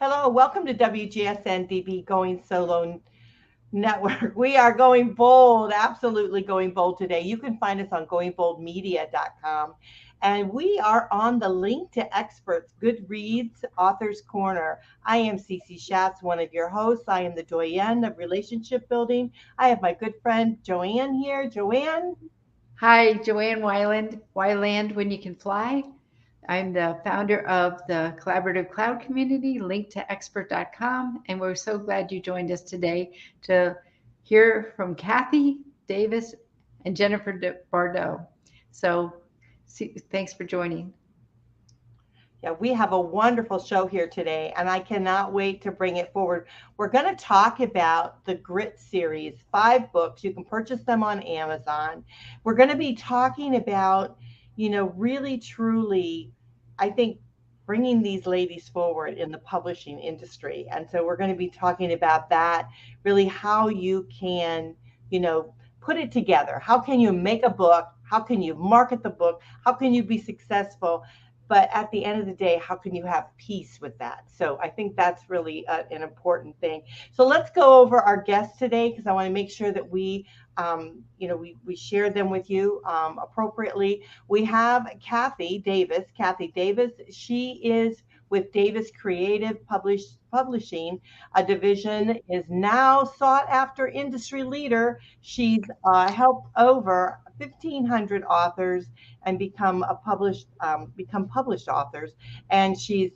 Hello, welcome to WGSN-DB Going Solo Network. We are going bold, absolutely going bold today. You can find us on goingboldmedia.com. And we are on the Link to Experts Goodreads Authors Corner. I am Cece Schatz, one of your hosts. I am the doyenne of relationship building. I have my good friend Joanne here. Joanne. Hi, Joanne Wyland, When You Can Fly. I'm the founder of the Collaborative Cloud Community, LinktoEXPERT.com, and we're so glad you joined us today to hear from Cathy Davis and Jennifer Bardot. So thanks for joining. Yeah, we have a wonderful show here today, and I cannot wait to bring it forward. We're going to talk about the Grit series, 5 books. You can purchase them on Amazon. We're going to be talking about, really, truly, I think, bringing these ladies forward in the publishing industry. And so we're going to be talking about that, really how you can, put it together. How can you make a book? How can you market the book? How can you be successful? But at the end of the day, how can you have peace with that? So I think that's really an important thing. So let's go over our guests today, because I want to make sure that we share them with you appropriately. We have Cathy Davis. Cathy Davis, she is with Davis Creative Publishing, a division, is now sought after industry leader. She's helped over 1,500 authors and become published authors, and she's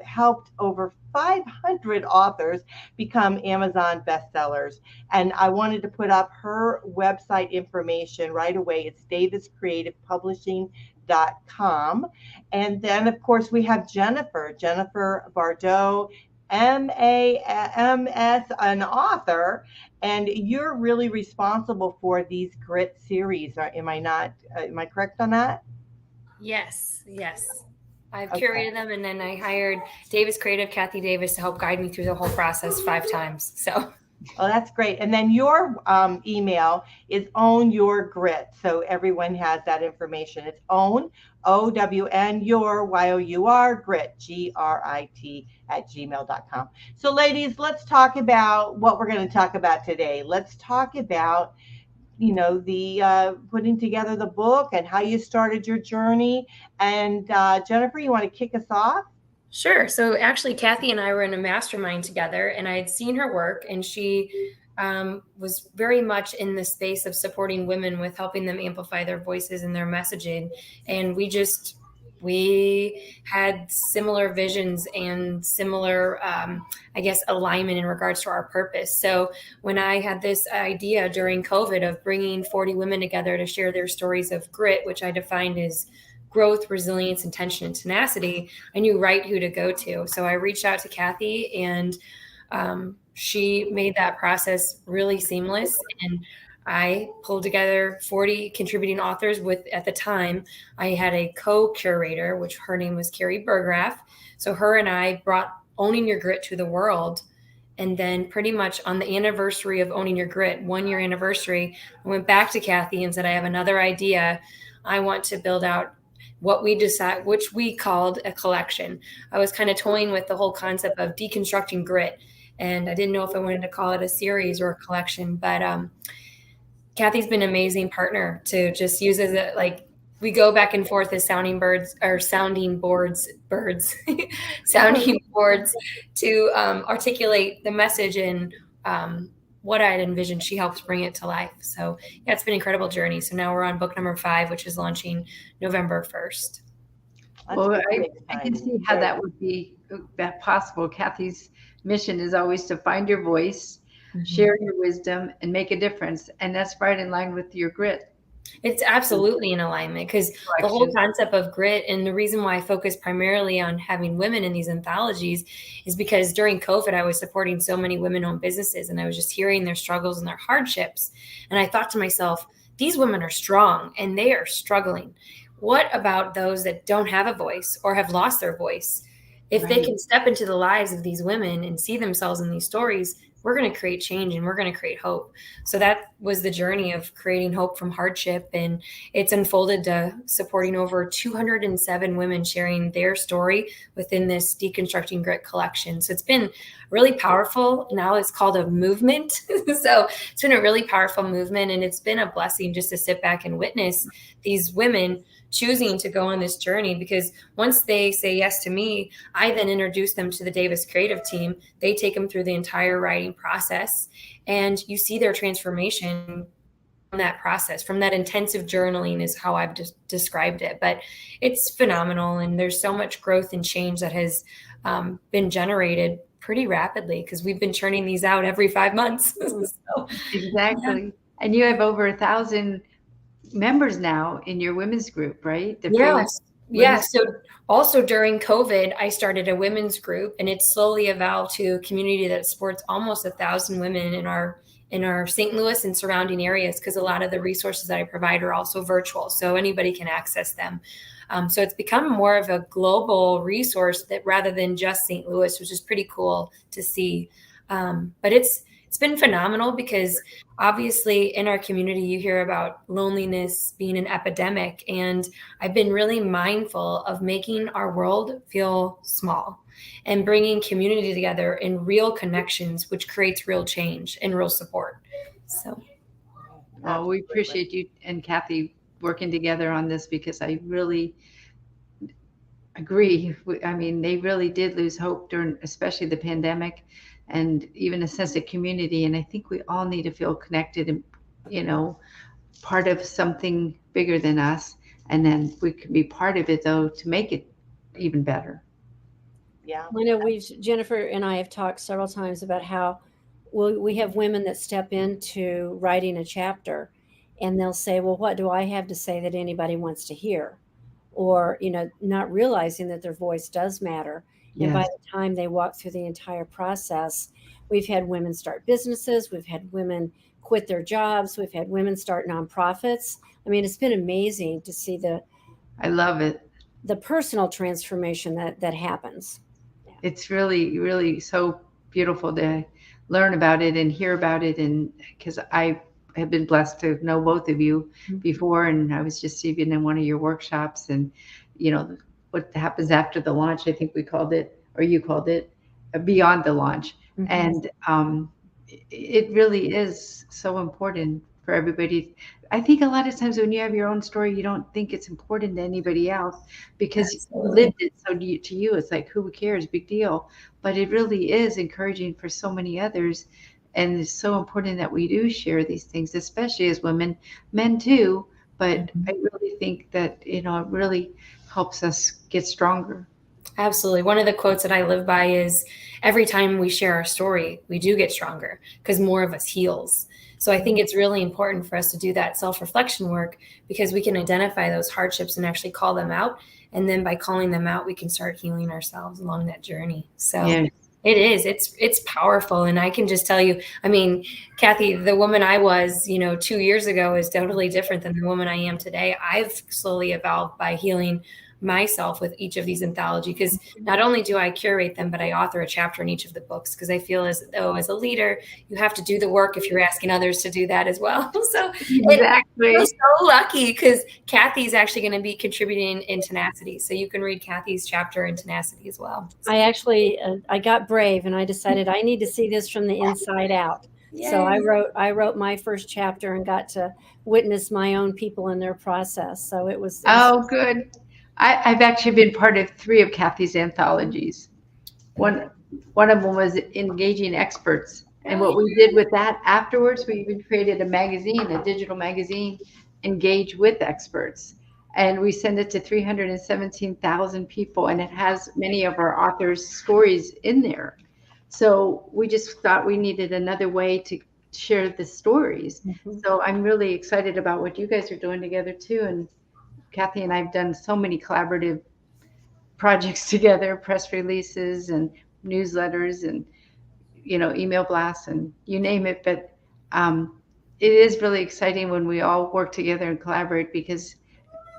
helped over 500 authors become Amazon bestsellers. And I wanted to put up her website information right away. It's daviscreativepublishing.com. And then, of course, we have Jennifer Bardot MA, MS, an author, and you're really responsible for these Grit series. Am I correct on that? Yes. I've curated them, and then I hired Davis Creative, Cathy Davis, to help guide me through the whole process 5 times. So. Oh, that's great. And then your email is OwnYourGrit. So everyone has that information. It's own, OWN, your, YOUR, grit, GRIT @gmail.com. So ladies, let's talk about what we're going to talk about today. Let's talk about, the putting together the book and how you started your journey. And Jennifer, you want to kick us off? Sure. So actually, Cathy and I were in a mastermind together, and I had seen her work, and she was very much in the space of supporting women with helping them amplify their voices and their messaging. And we had similar visions and similar, alignment in regards to our purpose. So when I had this idea during COVID of bringing 40 women together to share their stories of grit, which I defined as growth, resilience, intention, and tenacity, I knew right who to go to. So I reached out to Cathy, and she made that process really seamless. And I pulled together 40 contributing authors with, at the time, I had a co-curator, which her name was Carrie Bergraff. So her and I brought Owning Your Grit to the world. And then pretty much on the anniversary of Owning Your Grit, 1-year anniversary, I went back to Cathy and said, I have another idea. I want to build out which we called a collection. I was kind of toying with the whole concept of deconstructing grit, and I didn't know if I wanted to call it a series or a collection, but Cathy's been an amazing partner to just use as we go back and forth as sounding boards to articulate the message and what I had envisioned. She helps bring it to life. So yeah, it's been an incredible journey. So now we're on book number 5, which is launching November 1st. Well, I can see how that would be possible. Cathy's mission is always to find your voice, share your wisdom, and make a difference. And that's right in line with your grit. It's absolutely in alignment, because the whole concept of grit, and the reason why I focus primarily on having women in these anthologies, is because during COVID, I was supporting so many women-owned businesses, and I was just hearing their struggles and their hardships. And I thought to myself, these women are strong and they are struggling. What about those that don't have a voice or have lost their voice? if they can step into the lives of these women and see themselves in these stories, we're going to create change and we're going to create hope. So that was the journey of creating hope from hardship. And it's unfolded to supporting over 207 women sharing their story within this Deconstructing Grit collection. So it's been really powerful. Now it's called a movement. So it's been a really powerful movement. And it's been a blessing just to sit back and witness these women choosing to go on this journey, because once they say yes to me, I then introduce them to the Davis creative team. They take them through the entire writing process, and you see their transformation from that process, from that intensive journaling is how I've just described it. But it's phenomenal, and there's so much growth and change that has been generated pretty rapidly, because we've been churning these out every 5 months. So, Exactly. Yeah. And you have over 1,000 members now in your women's group, right? Yes. Yeah. So also during COVID, I started a women's group, and it's slowly evolved to a community that supports almost 1,000 women in our St. Louis and surrounding areas, because a lot of the resources that I provide are also virtual, so anybody can access them. So it's become more of a global resource that rather than just St. Louis, which is pretty cool to see. But it's been phenomenal, because obviously in our community, you hear about loneliness being an epidemic. And I've been really mindful of making our world feel small and bringing community together in real connections, which creates real change and real support. So. Oh, we appreciate you and Cathy working together on this, because I really agree. I mean, they really did lose hope during, especially the pandemic, and even a sense of community. And I think we all need to feel connected and, part of something bigger than us. And then we can be part of it, though, to make it even better. Yeah. I know Jennifer and I have talked several times about how we have women that step into writing a chapter, and they'll say, well, what do I have to say that anybody wants to hear? Or, not realizing that their voice does matter. And by the time they walk through the entire process, we've had women start businesses, we've had women quit their jobs, we've had women start nonprofits. I mean, it's been amazing to see I love it. The personal transformation that happens. It's really, really so beautiful to learn about it and hear about it. And because I have been blessed to know both of you before, and I was just even in one of your workshops, and what happens after the launch, I think we called it, or you called it, beyond the launch. And it really is so important for everybody. I think a lot of times when you have your own story, you don't think it's important to anybody else, because you lived it. So to you, it's like, who cares? Big deal. But it really is encouraging for so many others. And it's so important that we do share these things, especially as women, men too. But I really think that, it really helps us get stronger. Absolutely. One of the quotes that I live by is, every time we share our story, we do get stronger, because more of us heals. So I think it's really important for us to do that self-reflection work, because we can identify those hardships and actually call them out. And then by calling them out, we can start healing ourselves along that journey. So it is, it's powerful. And I can just tell you, I mean, Cathy, the woman I was, 2 years ago is totally different than the woman I am today. I've slowly evolved by healing myself with each of these anthology, because not only do I curate them, but I author a chapter in each of the books, because I feel as though as a leader, you have to do the work if you're asking others to do that as well. So exactly. I'm so lucky, because Cathy's actually going to be contributing in Tenacity. So you can read Cathy's chapter in Tenacity as well. I actually, I got brave, and I decided I need to see this from the inside out. Yay. So I wrote my first chapter and got to witness my own people in their process. So it was good. I've actually been part of 3 of Cathy's anthologies. One of them was Engaging Experts. And what we did with that afterwards, we even created a magazine, a digital magazine, Engage with Experts. And we send it to 317,000 people. And it has many of our authors' stories in there. So we just thought we needed another way to share the stories. So I'm really excited about what you guys are doing together too. And Cathy and I have done so many collaborative projects together, press releases and newsletters and, email blasts and you name it. But it is really exciting when we all work together and collaborate, because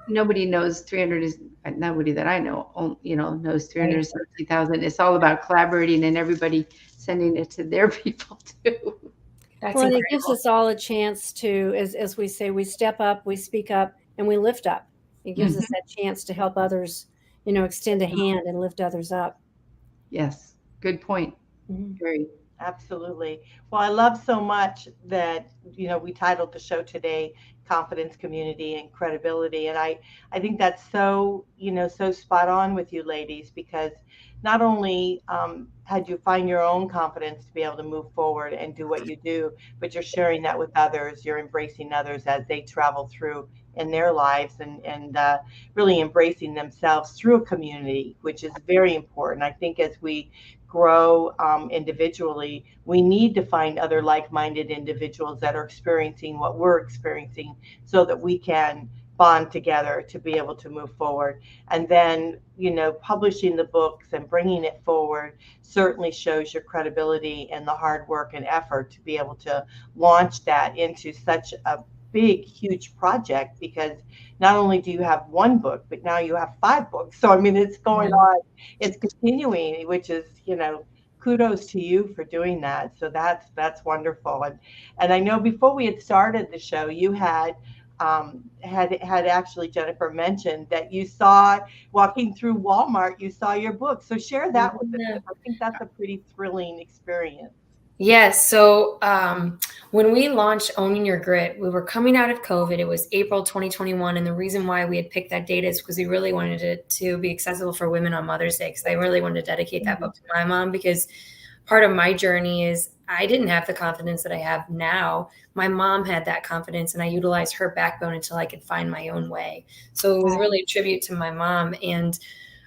nobody knows 300 is, nobody that I know, knows 360,000. It's all about collaborating and everybody sending it to their people too. That's Well, and it incredible. gives us all a chance to, as we say, we step up, we speak up, and we lift up. It gives us that chance to help others, extend a hand and lift others up. Yes, good point. Mhm. Very. Absolutely. Well, I love so much that, we titled the show today, Confidence, Community, and Credibility. And I think that's so, so spot on with you ladies, because not only had you find your own confidence to be able to move forward and do what you do, but you're sharing that with others. You're embracing others as they travel through in their lives, and really embracing themselves through a community, which is very important. I think as we grow individually, we need to find other like-minded individuals that are experiencing what we're experiencing, so that we can bond together to be able to move forward. And then, publishing the books and bringing it forward certainly shows your credibility and the hard work and effort to be able to launch that into such a big, huge project, because not only do you have one book, but now you have 5 books. So, I mean, it's going on, it's continuing, which is, kudos to you for doing that. So that's wonderful. And I know before we had started the show, you had actually, Jennifer mentioned that you saw, walking through Walmart, you saw your book. So share that with us. I think that's a pretty thrilling experience. Yes. So when we launched Owning Your Grit, we were coming out of COVID. It was April 2021. And the reason why we had picked that date is because we really wanted it to be accessible for women on Mother's Day, because I really wanted to dedicate that book to my mom, because part of my journey is I didn't have the confidence that I have now. My mom had that confidence, and I utilized her backbone until I could find my own way. So it was really a tribute to my mom. And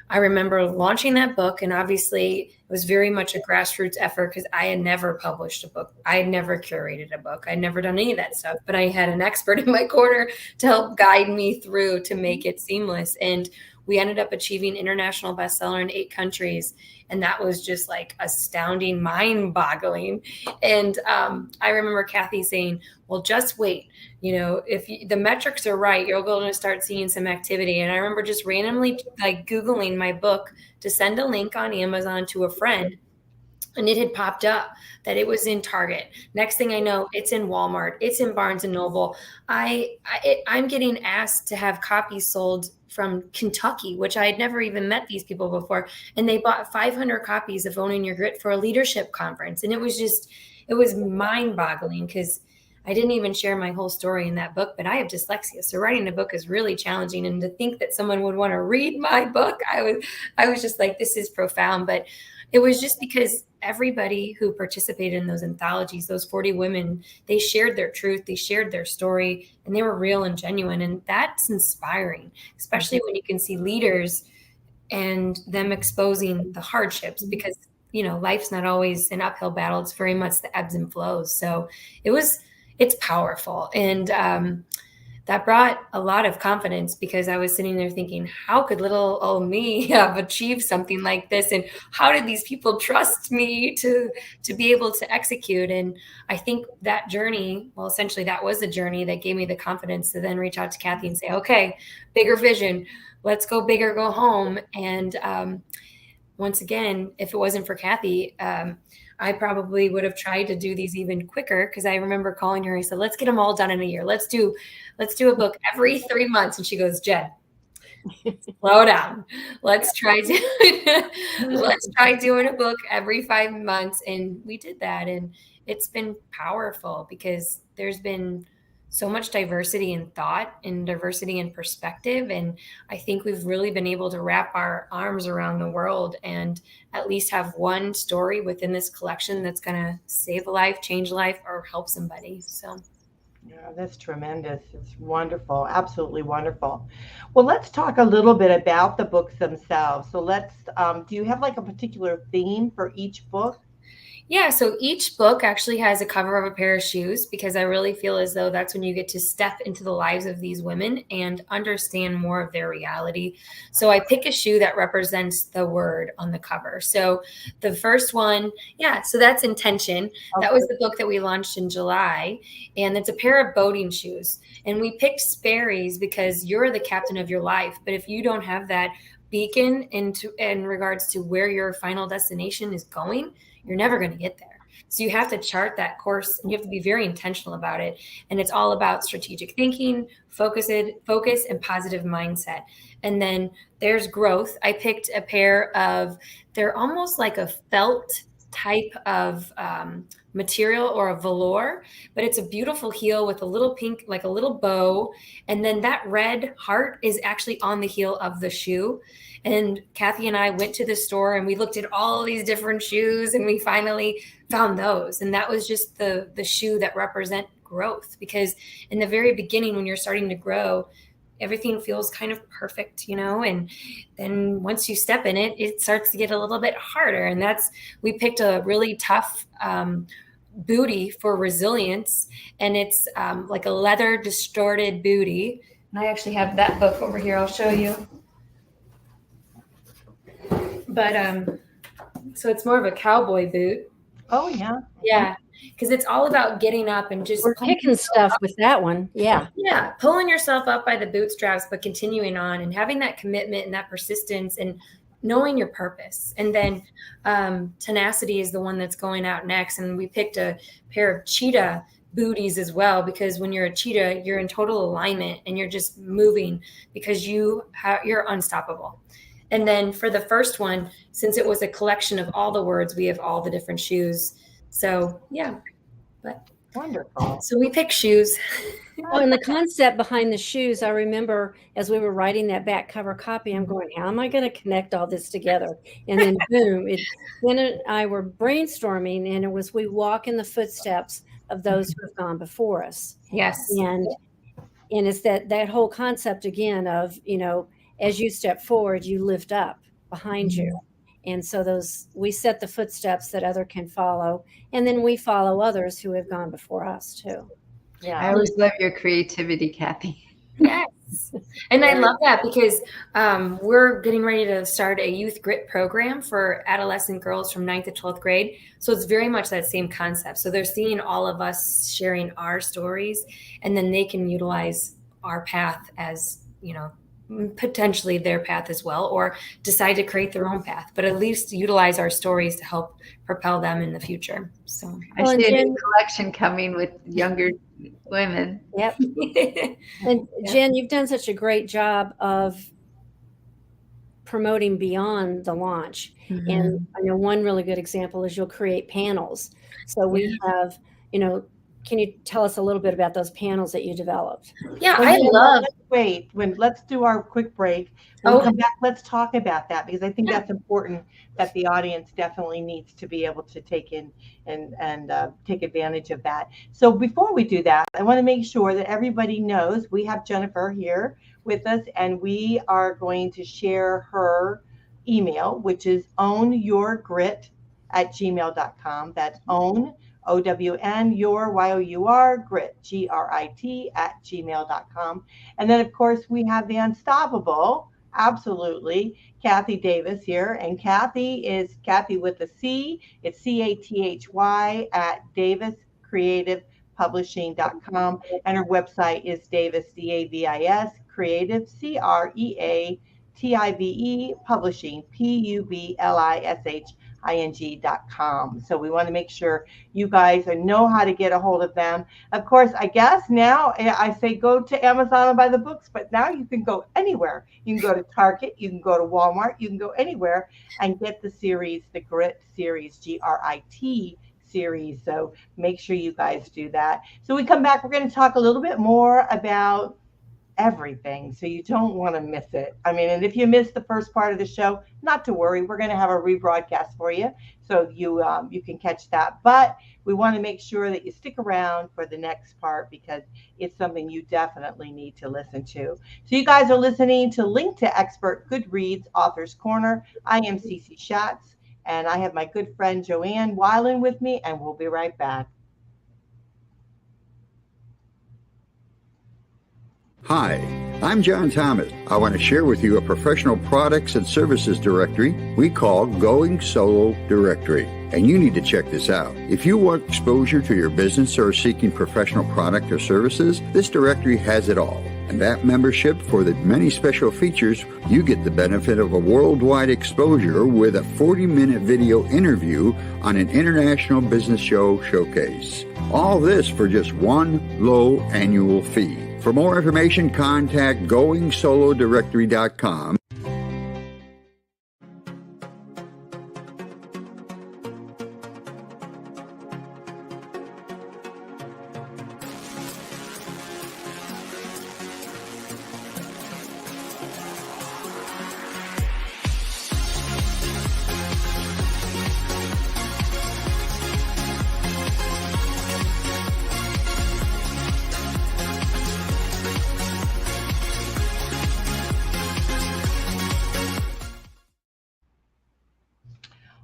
I remember launching that book, and obviously it was very much a grassroots effort, because I had never published a book. I had never curated a book. I'd never done any of that stuff, but I had an expert in my corner to help guide me through to make it seamless. And we ended up achieving international bestseller in 8 countries. And that was just like astounding, mind-boggling. And I remember Cathy saying, well, just wait. If the metrics are right, you're going to start seeing some activity. And I remember just randomly like Googling my book to send a link on Amazon to a friend. And it had popped up that it was in Target. Next thing I know, it's in Walmart. It's in Barnes and Noble. I'm getting asked to have copies sold from Kentucky, which I had never even met these people before. And they bought 500 copies of Owning Your Grit for a leadership conference. And it was mind-boggling, because I didn't even share my whole story in that book, but I have dyslexia. So writing a book is really challenging. And to think that someone would want to read my book, I was just like, this is profound. But it was just because everybody who participated in those anthologies, those 40 women, they shared their truth, they shared their story, and they were real and genuine. And that's inspiring, especially when you can see leaders and them exposing the hardships, because, life's not always an uphill battle. It's very much the ebbs and flows. So it's powerful. And that brought a lot of confidence, because I was sitting there thinking, how could little old me have achieved something like this? And how did these people trust me to be able to execute? And I think that journey, well, essentially that was the journey that gave me the confidence to then reach out to Cathy and say, okay, bigger vision, let's go big or go home. And once again, if it wasn't for Cathy, I probably would have tried to do these even quicker, because I remember calling her. I said, let's get them all done in a year. Let's do a book every 3 months. And she goes, Jen, slow down. Let's try doing a book every 5 months. And we did that. And it's been powerful, because there's been so much diversity in thought and diversity in perspective. And I think we've really been able to wrap our arms around the world and at least have one story within this collection that's going to save a life, change a life, or help somebody. So. Yeah, that's tremendous. It's wonderful. Absolutely wonderful. Well, let's talk a little bit about the books themselves. So do you have like a particular theme for each book? Yeah, so each book actually has a cover of a pair of shoes because I really feel as though that's when you get to step into the lives of these women and understand more of their reality. So I pick a shoe that represents the word on the cover. So the first one, yeah, so that's Intention. That was the book that we launched in July, and it's a pair of boating shoes. And we picked Sperry's because you're the captain of your life. But if you don't have that beacon in regards to where your final destination is going, you're never going to get there. So you have to chart that course and you have to be very intentional about it. And it's all about strategic thinking, focus, and positive mindset. And then there's Growth. I picked a pair of, they're almost like a felt type of material or a velour, but it's a beautiful heel with a little pink, like a little bow. And then that red heart is actually on the heel of the shoe. And Cathy and I went to the store and we looked at all these different shoes and we finally found those. And that was just the shoe that represent growth, because in the very beginning, when you're starting to grow, everything feels kind of perfect, and then once you step in it, it starts to get a little bit harder. And we picked a really tough booty for resilience. And it's like a leather distorted booty. And I actually have that book over here. I'll show you. But so it's more of a cowboy boot. Oh, yeah. Yeah. Because it's all about getting up and just we're picking stuff with that one. Yeah. Yeah. Pulling yourself up by the bootstraps, but continuing on and having that commitment and that persistence and knowing your purpose. And then tenacity is the one that's going out next. And we picked a pair of cheetah booties as well, because when you're a cheetah, you're in total alignment and you're just moving because you're unstoppable. And then for the first one, since it was a collection of all the words, we have all the different shoes. So yeah, but wonderful. So we pick shoes. Oh, and the concept behind the shoes, I remember as we were writing that back cover copy, I'm going, how am I going to connect all this together? And then boom, Jen and I were brainstorming, and it was, we walk in the footsteps of those who have gone before us. Yes. And it's that whole concept again of, as you step forward, you lift up behind you. And so we set the footsteps that other can follow. And then we follow others who have gone before us too. Yeah. I always love your creativity, Cathy. Yes. And I love that because we're getting ready to start a youth grit program for adolescent girls from 9th to 12th grade. So it's very much that same concept. So they're seeing all of us sharing our stories, and then they can utilize our path as, potentially their path as well, or decide to create their own path, but at least utilize our stories to help propel them in the future. So I see a new collection coming with younger women. Yep. And Jen, you've done such a great job of promoting beyond the launch. Mm-hmm. And I know one really good example is you'll create panels. So we have, can you tell us a little bit about those panels that you developed? Yeah, let's do our quick break. When we come back, let's talk about that, because I think that's important, that the audience definitely needs to be able to take in and take advantage of that. So before we do that, I want to make sure that everybody knows we have Jennifer here with us, and we are going to share her email, which is OwnYourGrit@gmail.com. That's OWN, your grit, GRIT @gmail.com. And then, of course, we have the unstoppable, absolutely, Cathy Davis here. And Cathy is Cathy with a C. It's CATHY @daviscreativepublishing.com. And her website is Davis, DAVIS, Creative, CREATIVE, Publishing, PUBLISHING.com. So we want to make sure you guys know how to get a hold of them. Of course, I guess now I say go to Amazon and buy the books, but now you can go anywhere. You can go to Target, you can go to Walmart, you can go anywhere and get the series, the Grit series, GRIT series. So make sure you guys do that. So we come back, we're going to talk a little bit more about everything, so you don't want to miss it. I mean, and if you missed the first part of the show, not to worry, we're going to have a rebroadcast for you, so you can catch that. But we want to make sure that you stick around for the next part, because it's something you definitely need to listen to. So you guys are listening to Link to Expert Good Reads Author's Corner. I am Cece Schatz, And I have my good friend Joanne Weiland with me, and we'll be right back. Hi, I'm John Thomas. I want to share with you a professional products and services directory we call Going Solo Directory. And you need to check this out. If you want exposure to your business or are seeking professional product or services, this directory has it all. And that membership, for the many special features, you get the benefit of a worldwide exposure with a 40-minute video interview on an international business show showcase. All this for just one low annual fee. For more information, contact GoingSoloDirectory.com.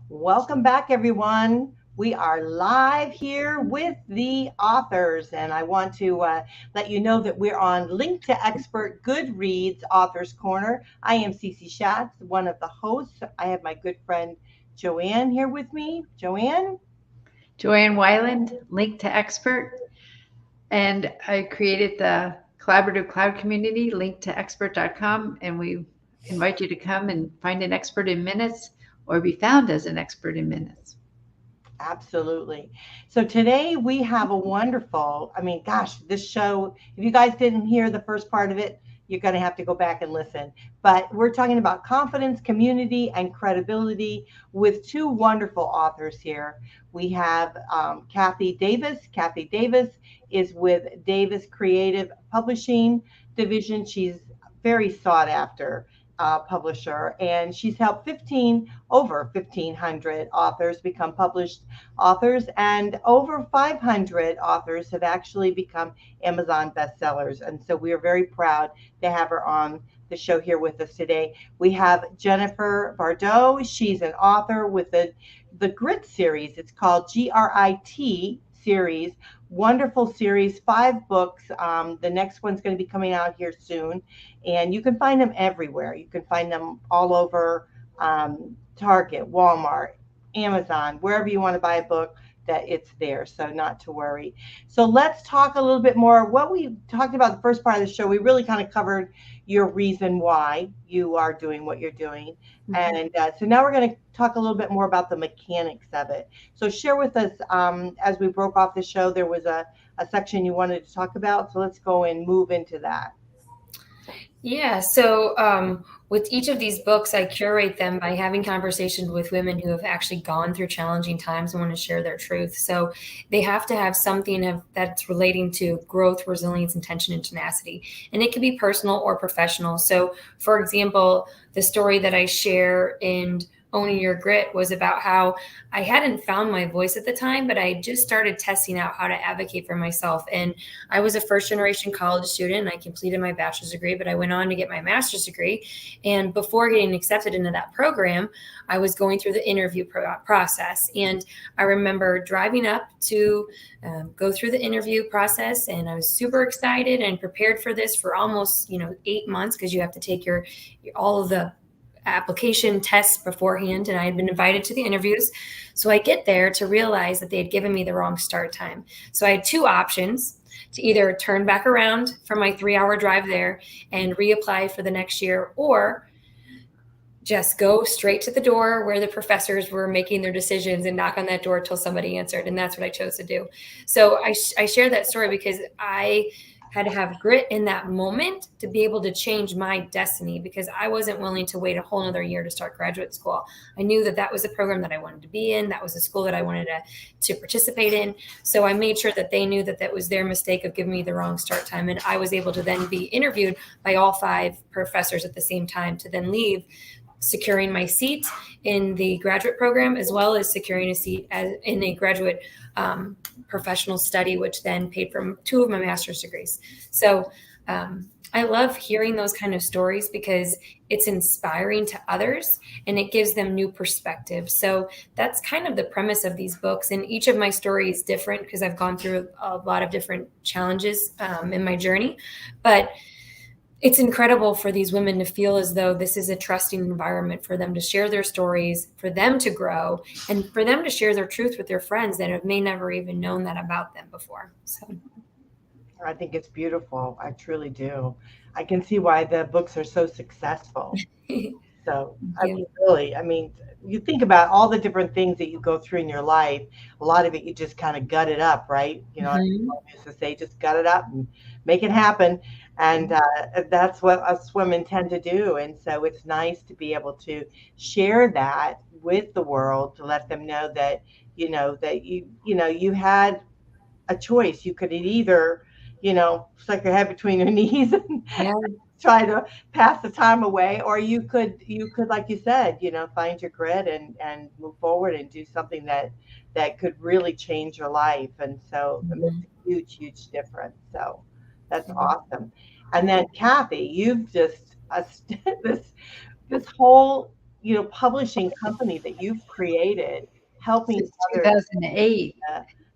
Welcome back, everyone. We are live here with the authors, and I want to let you know that we're on LinktoEXPERT Goodreads Authors Corner. I am Cece Schatz, one of the hosts. I have my good friend Joanne here with me. Joanne? Joanne Weiland, LinktoEXPERT, and I created the collaborative cloud community, LinktoEXPERT.com, and we invite you to come and find an expert in minutes or be found as an expert in minutes. Absolutely. So today we have a wonderful, this show, if you guys didn't hear the first part of it, you're going to have to go back and listen. But we're talking about confidence, community, and credibility with two wonderful authors here. We have Cathy Davis. Cathy Davis is with Davis Creative Publishing Division. She's very sought after publisher, and she's helped over 1,500 authors become published authors, and over 500 authors have actually become Amazon bestsellers. And so we are very proud to have her on the show here with us today. We have Jennifer Bardot. She's an author with the Grit series. It's called GRIT series. Wonderful series, 5 books. The next one's going to be coming out here soon, and you can find them everywhere. You can find them all over Target, Walmart, Amazon, wherever you want to buy a book, that it's there, so not to worry. So let's talk a little bit more. What we talked about the first part of the show, we really kind of covered your reason why you are doing what you're doing. Mm-hmm. And so now we're going to talk a little bit more about the mechanics of it. So share with us, as we broke off the show, there was a section you wanted to talk about. So let's go and move into that. Yeah. So with each of these books, I curate them by having conversations with women who have actually gone through challenging times and want to share their truth. So they have to have something that's relating to growth, resilience, intention, and tenacity. And it can be personal or professional. So for example, the story that I share in Owning Your Grit was about how I hadn't found my voice at the time, but I just started testing out how to advocate for myself. And I was a first generation college student, and I completed my bachelor's degree, but I went on to get my master's degree. And before getting accepted into that program, I was going through the interview process. And I remember driving up to go through the interview process, and I was super excited and prepared for this for almost 8 months, because you have to take all of the application tests beforehand, and I had been invited to the interviews. So I get there to realize that they had given me the wrong start time. So I had 2 options: to either turn back around from my 3-hour drive there and reapply for the next year, or just go straight to the door where the professors were making their decisions and knock on that door till somebody answered. And that's what I chose to do. So I share that story because I had to have grit in that moment to be able to change my destiny, because I wasn't willing to wait a whole nother year to start graduate school. I knew that was a program that I wanted to be in. That was a school that I wanted to participate in. So I made sure that they knew that was their mistake of giving me the wrong start time. And I was able to then be interviewed by all 5 professors at the same time to then leave, securing my seat in the graduate program, as well as securing a seat in a graduate professional study, which then paid for 2 of my master's degrees. So I love hearing those kind of stories because it's inspiring to others and it gives them new perspective. So that's kind of the premise of these books. And each of my stories is different because I've gone through a lot of different challenges in my journey. But it's incredible for these women to feel as though this is a trusting environment for them to share their stories, for them to grow, and for them to share their truth with their friends that may never even known that about them before. So I think it's beautiful. I truly do. I can see why the books are so successful. So, I mean, really, I mean, you think about all the different things that you go through in your life. A lot of it, you just kind of gut it up, right? You know, I used to say, just gut it up and make it happen. And that's what us women tend to do. And so it's nice to be able to share that with the world, to let them know that, you had a choice. You could either, stick your head between your knees and try to pass the time away, or you could, like you said, find your grit and move forward and do something that could really change your life. And so it makes a huge difference. So that's awesome. And then Cathy, you've just this whole publishing company that you've created, helping Since others 2008.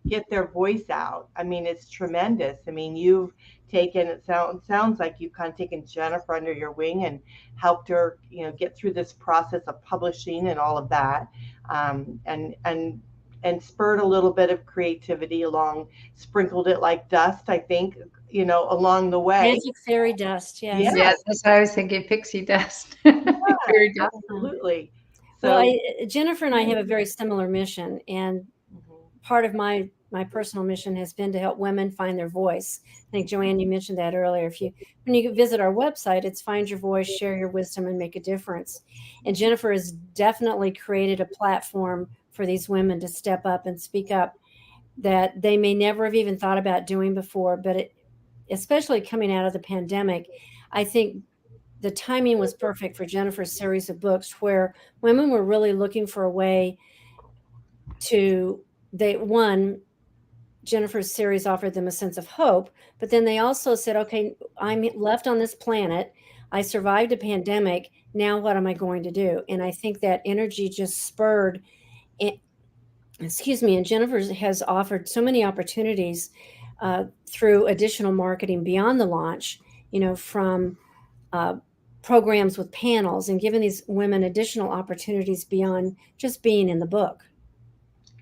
get their voice out. I mean, it's tremendous. I mean, you've taken, it sounds like you've kind of taken Jennifer under your wing and helped her, get through this process of publishing and all of that, and spurred a little bit of creativity sprinkled it like dust, I think, along the way. Magic fairy dust, yes. Yeah. Yes, that's what I was thinking, pixie dust. Fairy dust. Absolutely. So, Well, Jennifer and I have a very similar mission, and part of my personal mission has been to help women find their voice. I think, Joanne, you mentioned that earlier. When you visit our website, it's Find Your Voice, Share Your Wisdom, and Make a Difference. And Jennifer has definitely created a platform for these women to step up and speak up that they may never have even thought about doing before. But especially coming out of the pandemic, I think the timing was perfect for Jennifer's series of books, where women were really looking for a way to, Jennifer's series offered them a sense of hope, but then they also said, okay, I'm left on this planet. I survived a pandemic. Now what am I going to do? And I think that energy just spurred, and Jennifer has offered so many opportunities through additional marketing beyond the launch, from programs with panels and giving these women additional opportunities beyond just being in the book.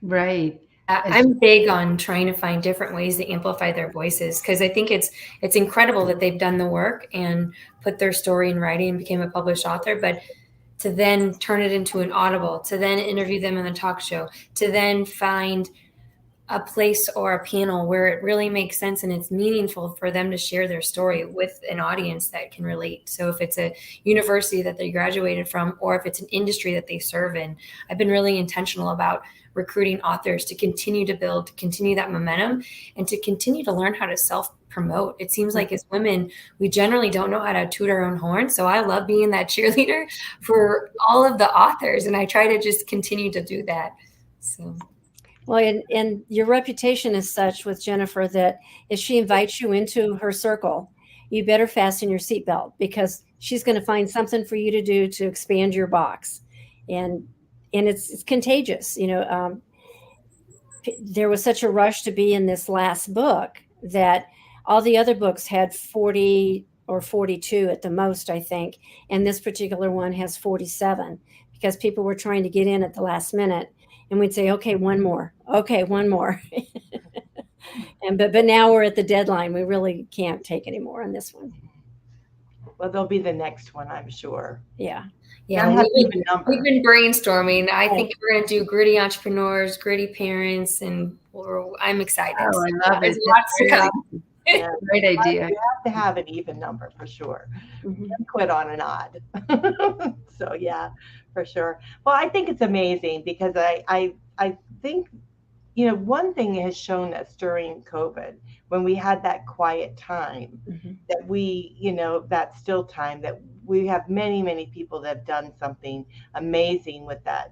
Right. I'm big on trying to find different ways to amplify their voices, because I think it's incredible that they've done the work and put their story in writing and became a published author, but to then turn it into an Audible, to then interview them in a talk show, to then find a place or a panel where it really makes sense and it's meaningful for them to share their story with an audience that can relate. So if it's a university that they graduated from, or if it's an industry that they serve in, I've been really intentional about recruiting authors to continue to build, to continue that momentum, and to continue to learn how to self-promote. It seems like as women, we generally don't know how to toot our own horn. So I love being that cheerleader for all of the authors, and I try to just continue to do that. So. Well, and your reputation is such with Jennifer that if she invites you into her circle, you better fasten your seatbelt, because she's going to find something for you to do to expand your box. And it's contagious. There was such a rush to be in this last book that all the other books had 40 or 42 at the most, I think. And this particular one has 47, because people were trying to get in at the last minute. And we'd say, okay, one more. Okay, one more. But now we're at the deadline. We really can't take any more on this one. Well, there'll be the next one, I'm sure. Yeah. Yeah, we've been brainstorming. I think we're going to do gritty entrepreneurs, gritty parents, and I'm excited. Oh, I love it. There's lots to come. Yeah. Great idea. You have to have an even number for sure. Don't quit on an odd. So yeah, for sure. Well, I think it's amazing, because I think, one thing has shown us during COVID, when we had that quiet time, that we, that still time, that we have many people that have done something amazing with that,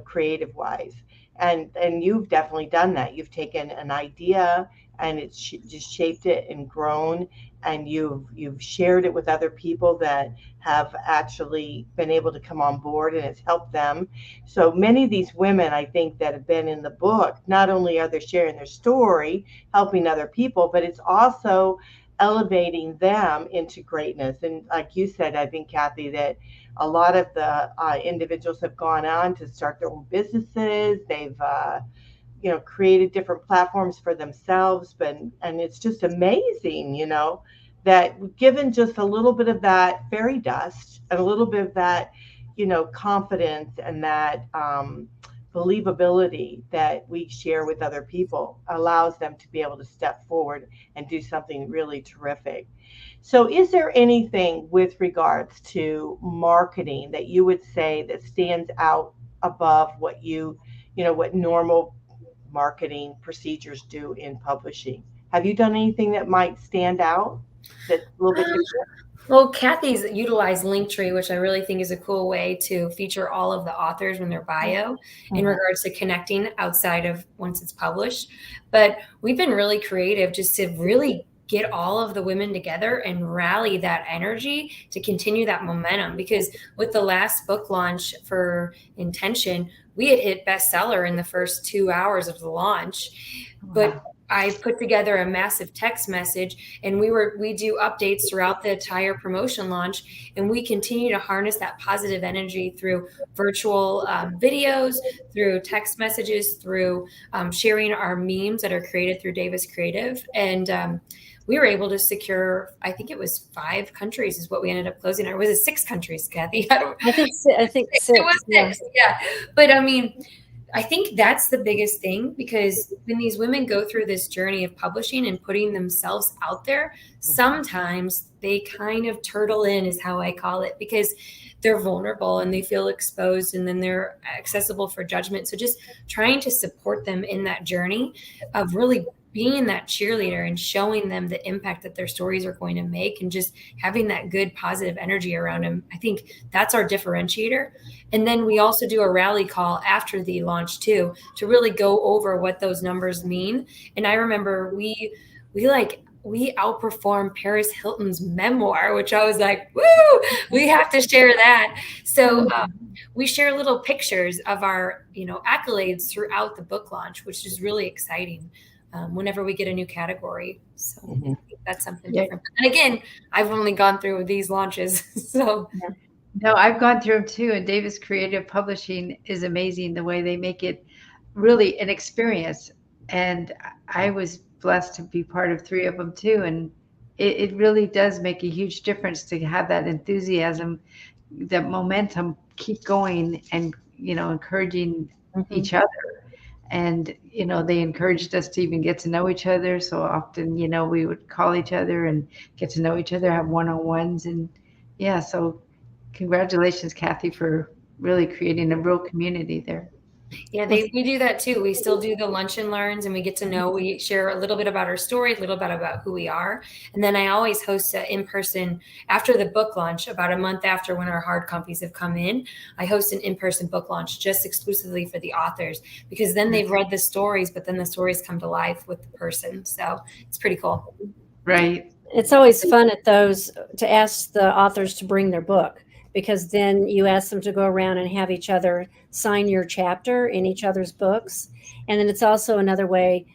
creative wise. And you've definitely done that. You've taken an idea, and it's just shaped it and grown, and you've shared it with other people that have actually been able to come on board, and it's helped them. So many of these women, I think, that have been in the book, not only are they sharing their story, helping other people, but it's also elevating them into greatness. And like you said, I think, Cathy, that a lot of the individuals have gone on to start their own businesses. They've created different platforms for themselves, and it's just amazing, that given just a little bit of that fairy dust and a little bit of that, confidence and that believability that we share with other people allows them to be able to step forward and do something really terrific. So is there anything with regards to marketing that you would say that stands out above what what normal marketing procedures do in publishing? Have you done anything that might stand out that's a little bit different? Well, Cathy's utilized Linktree, which I really think is a cool way to feature all of the authors in their bio in regards to connecting outside of once it's published. But we've been really creative just to really get all of the women together and rally that energy to continue that momentum. Because with the last book launch for Intention, we had hit bestseller in the first 2 hours of the launch. But I put together a massive text message, and we do updates throughout the entire promotion launch, and we continue to harness that positive energy through virtual videos, through text messages, through sharing our memes that are created through Davis Creative. And we were able to secure, I think it was 5 countries is what we ended up closing. Or was it 6 countries, Cathy? I think 6. It was 6, yeah. But I mean, I think that's the biggest thing, because when these women go through this journey of publishing and putting themselves out there, sometimes they kind of turtle in, is how I call it, because they're vulnerable and they feel exposed, and then they're accessible for judgment. So just trying to support them in that journey of really being that cheerleader and showing them the impact that their stories are going to make, and just having that good positive energy around them. I think that's our differentiator. And then we also do a rally call after the launch too, to really go over what those numbers mean. And I remember we outperformed Paris Hilton's memoir, which I was like, woo, we have to share that. So we share little pictures of our, accolades throughout the book launch, which is really exciting. Whenever we get a new category. So I think that's something different. And again, I've only gone through these launches. So no, I've gone through them too. And Davis Creative Publishing is amazing, the way they make it really an experience. And I was blessed to be part of 3 of them too. And it really does make a huge difference to have that enthusiasm, that momentum, keep going, and, encouraging each other. And, they encouraged us to even get to know each other. So often, we would call each other and get to know each other, have one-on-ones. And yeah, so congratulations, Cathy, for really creating a real community there. Yeah, we do that too. We still do the lunch and learns, and we get to know, we share a little bit about our story, a little bit about who we are. And then I always host an in-person, after the book launch, about a month after when our hard copies have come in, I host an in-person book launch just exclusively for the authors, because then they've read the stories, but then the stories come to life with the person. So it's pretty cool. Right. It's always fun at those to ask the authors to bring their book, because then you ask them to go around and have each other sign your chapter in each other's books. And then it's also another way,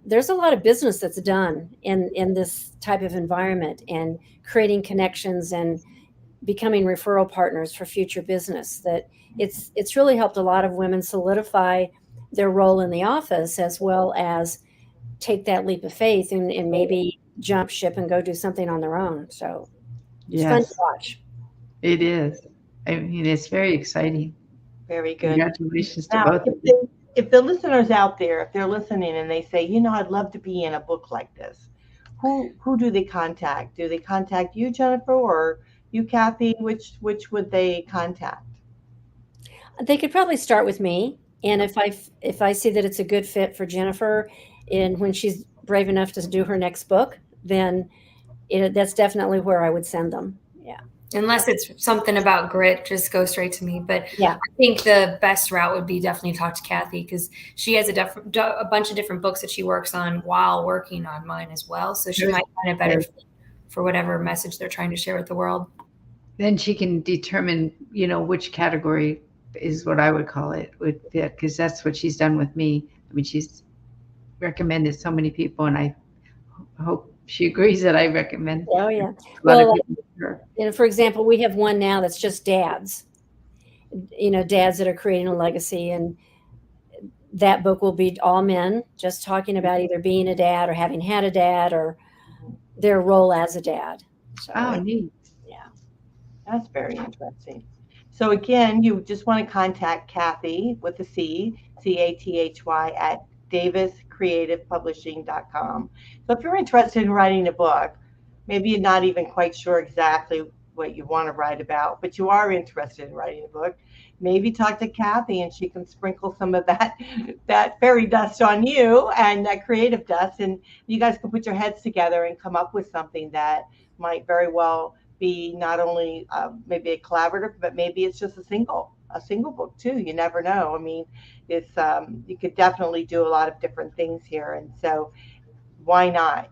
there's a lot of business that's done in this type of environment, and creating connections and becoming referral partners for future business. That it's really helped a lot of women solidify their role in the office, as well as take that leap of faith and maybe jump ship and go do something on their own. So it's fun to watch. It is. I mean, it's very exciting. Very good. Congratulations to Now, both of you. if the listeners out there, if they're listening and they say, I'd love to be in a book like this, who do they contact? Do they contact you, Jennifer, or you, Cathy? Which would they contact? They could probably start with me. And if I see that it's a good fit for Jennifer, and when she's brave enough to do her next book, then that's definitely where I would send them. Yeah. Unless it's something about grit, just go straight to me. But Yeah. I think the best route would be definitely talk to Cathy, because she has a bunch of different books that she works on while working on mine as well. So she might find a better fit for whatever message they're trying to share with the world. Then she can determine, which category is what I would call it would fit, because that's what she's done with me. I mean, she's recommended so many people, and I hope she agrees that I recommend. Oh, yeah. A lot of people to her. For example, we have one now that's just dads, dads that are creating a legacy. And that book will be all men, just talking about either being a dad or having had a dad or their role as a dad. So, Oh, neat. Yeah. That's very interesting. So again, you just want to contact Cathy with a C, Cathy at daviscreativepublishing.com. So if you're interested in writing a book, maybe you're not even quite sure exactly what you want to write about, but you are interested in writing a book, maybe talk to Cathy and she can sprinkle some of that fairy dust on you and that creative dust, and you guys can put your heads together and come up with something that might very well be not only maybe a collaborative, but maybe it's just a single book too. You never know. I mean, it's you could definitely do a lot of different things here, and so why not?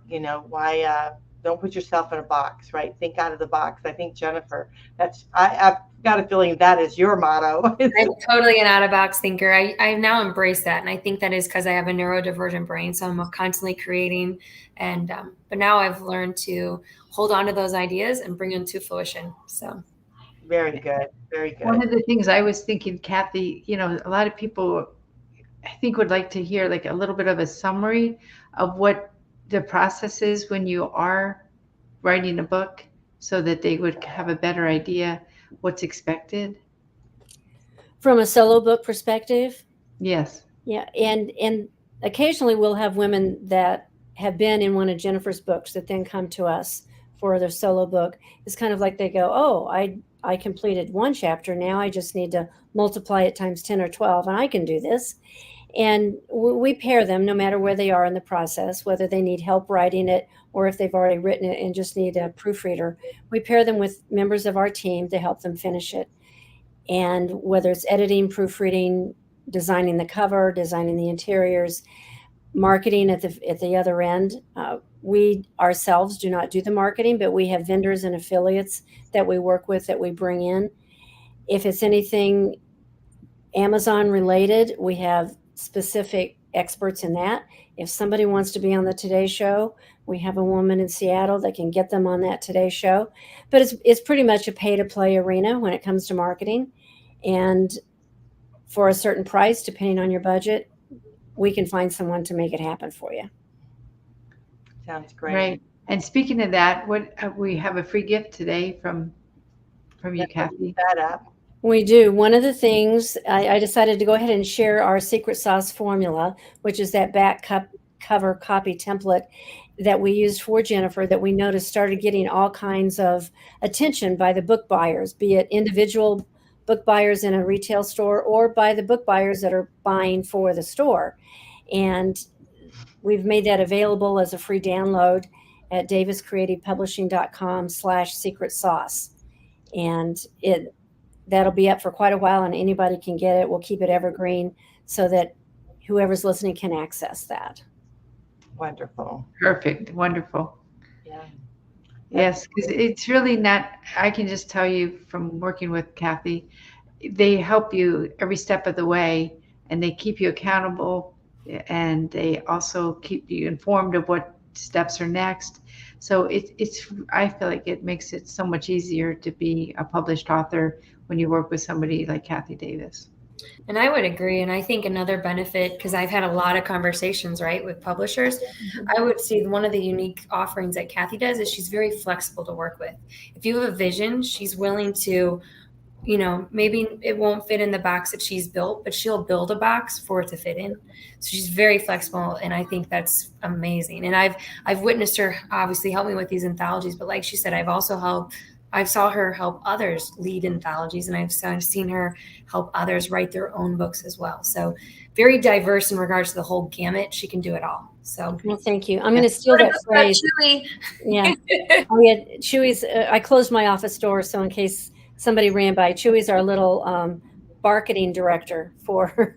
Why don't put yourself in a box, right? Think out of the box. I think Jennifer, I've got a feeling that is your motto. I'm totally an out-of-box thinker. I now embrace that, and I think that is because I have a neurodivergent brain, so I'm constantly creating. And but now I've learned to hold on to those ideas and bring them to fruition. So very good, very good. One of the things I was thinking, Cathy, a lot of people, I think, would like to hear like a little bit of a summary of what the process is when you are writing a book, so that they would have a better idea what's expected. From a solo book perspective? Yes. Yeah. And occasionally we'll have women that have been in one of Jennifer's books that then come to us for their solo book. It's kind of like they go, oh, I completed one chapter. Now I just need to multiply it times 10 or 12 and I can do this. And we pair them no matter where they are in the process, whether they need help writing it or if they've already written it and just need a proofreader. We pair them with members of our team to help them finish it. And whether it's editing, proofreading, designing the cover, designing the interiors, marketing at the other end. We ourselves do not do the marketing, but we have vendors and affiliates that we work with that we bring in. If it's anything Amazon related, we have specific experts in that. If somebody wants to be on the Today Show, we have a woman in Seattle that can get them on that Today Show. But it's pretty much a pay-to-play arena when it comes to marketing. And for a certain price, depending on your budget, we can find someone to make it happen for you. Sounds great. Right. And speaking of that, we have a free gift today from you, Cathy. That up. We do. One of the things I decided to go ahead and share our secret sauce formula, which is that back cover copy template that we used for Jennifer, that we noticed started getting all kinds of attention by the book buyers, be it individual book buyers in a retail store or by the book buyers that are buying for the store. And we've made that available as a free download at daviscreativepublishing.com/secret sauce. And that'll be up for quite a while and anybody can get it. We'll keep it evergreen so that whoever's listening can access that. Wonderful. Perfect. Wonderful. Yeah. Yes, because it's really not, I can just tell you from working with Cathy, they help you every step of the way and they keep you accountable and they also keep you informed of what steps are next. So I feel like it makes it so much easier to be a published author when you work with somebody like Cathy Davis. And I would agree. And I think another benefit, because I've had a lot of conversations, right, with publishers, I would say one of the unique offerings that Cathy does is she's very flexible to work with. If you have a vision, she's willing to, maybe it won't fit in the box that she's built, but she'll build a box for it to fit in. So she's very flexible. And I think that's amazing. And I've witnessed her obviously help me with these anthologies, but like she said, I saw her help others lead anthologies, and I've seen her help others write their own books as well. So very diverse in regards to the whole gamut. She can do it all. So Well, thank you. I'm going to steal that phrase. Yeah. Oh, yeah. Chewy's, I closed my office door, so in case somebody ran by, Chewy's our little marketing director for,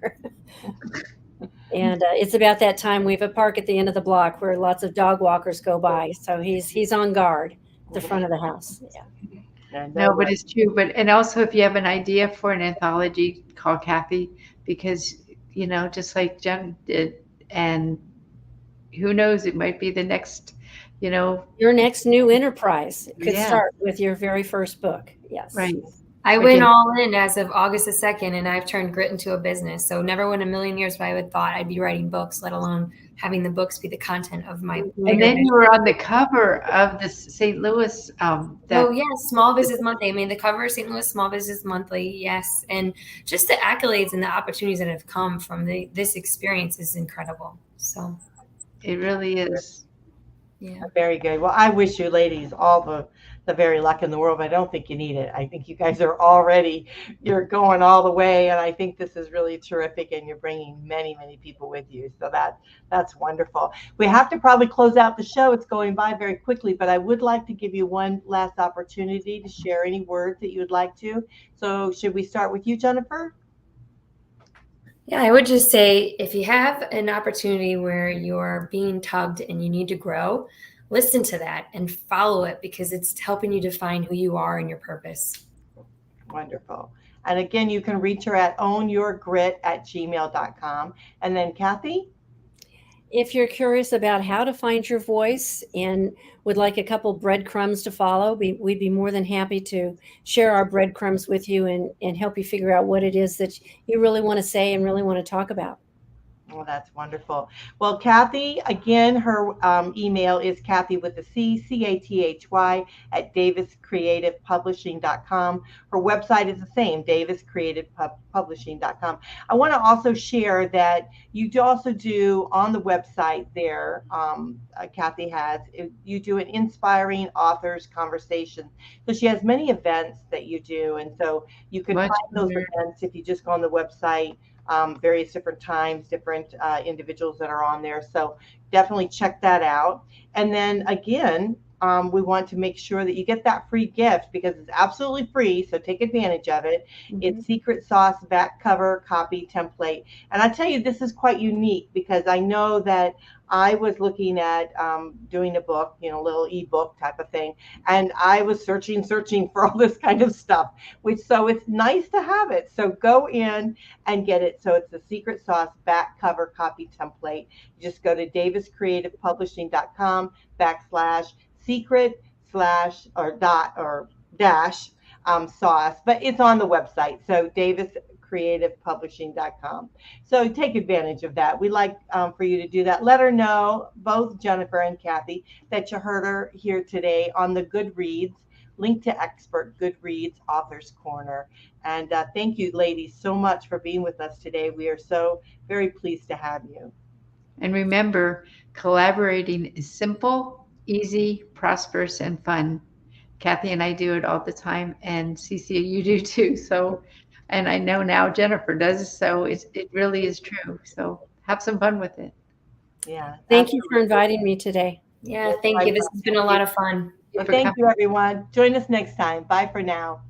and it's about that time. We have a park at the end of the block where lots of dog walkers go by. So he's on guard at the front of the house. Yeah. No, but it's true. And also, if you have an idea for an anthology, call Cathy, because, just like Jen did, and who knows, it might be the next, your next new enterprise. It could start with your very first book. Yes. Right. I went all in as of August the 2nd, and I've turned grit into a business. So never in a million years would I have thought I'd be writing books, let alone having the books be the content of my. And then you were on the cover of the St. Louis. Small Business Monthly. I mean, the cover of St. Louis Small Business Monthly, yes. And just the accolades and the opportunities that have come from this experience is incredible. So it really is. Yeah. Very good. Well, I wish you ladies all the very luck in the world, but I don't think you need it. I think you guys are you're going all the way, and I think this is really terrific, and you're bringing many, many people with you. So that's wonderful. We have to probably close out the show. It's going by very quickly, but I would like to give you one last opportunity to share any words that you would like to. So should we start with you, Jennifer? Yeah, I would just say, if you have an opportunity where you're being tugged and you need to grow, listen to that and follow it, because it's helping you define who you are and your purpose. Wonderful. And again, you can reach her at ownyourgrit@gmail.com. And then Cathy? If you're curious about how to find your voice and would like a couple breadcrumbs to follow, we'd be more than happy to share our breadcrumbs with you and help you figure out what it is that you really want to say and really want to talk about. Well, that's wonderful. Well, Cathy, again, her email is Cathy with a C, CATHY @daviscreativepublishing.com. Her website is the same, daviscreativepublishing.com. I want to also share that you also do on the website there, Cathy you do an inspiring authors conversation. So she has many events that you do. And so you can find those events if you just go on the website. Various different times, different individuals that are on there. So definitely check that out. And then again, we want to make sure that you get that free gift, because it's absolutely free. So take advantage of it. Mm-hmm. It's Secret Sauce back cover copy template. And I tell you, this is quite unique, because I know that I was looking at doing a book, little ebook type of thing. And I was searching for all this kind of stuff, so it's nice to have it. So go in and get it. So it's the Secret Sauce back cover copy template. You just go to daviscreativepublishing.com/secret/sauce, but it's on the website. So daviscreativepublishing.com. So take advantage of that. We like for you to do that. Let her know, both Jennifer and Cathy, that you heard her here today on the Goodreads, LinktoEXPERT Goodreads Authors Corner. And thank you, ladies, so much for being with us today. We are so very pleased to have you. And remember, collaborating is simple, easy, prosperous, and fun. Cathy and I do it all the time, and Cece, you do too. So, and I know now Jennifer does, so it really is true. So have some fun with it. Yeah. Thank you for inviting me today. Yeah, thank you. This has been a lot of fun. Well, thank you, everyone. Join us next time. Bye for now.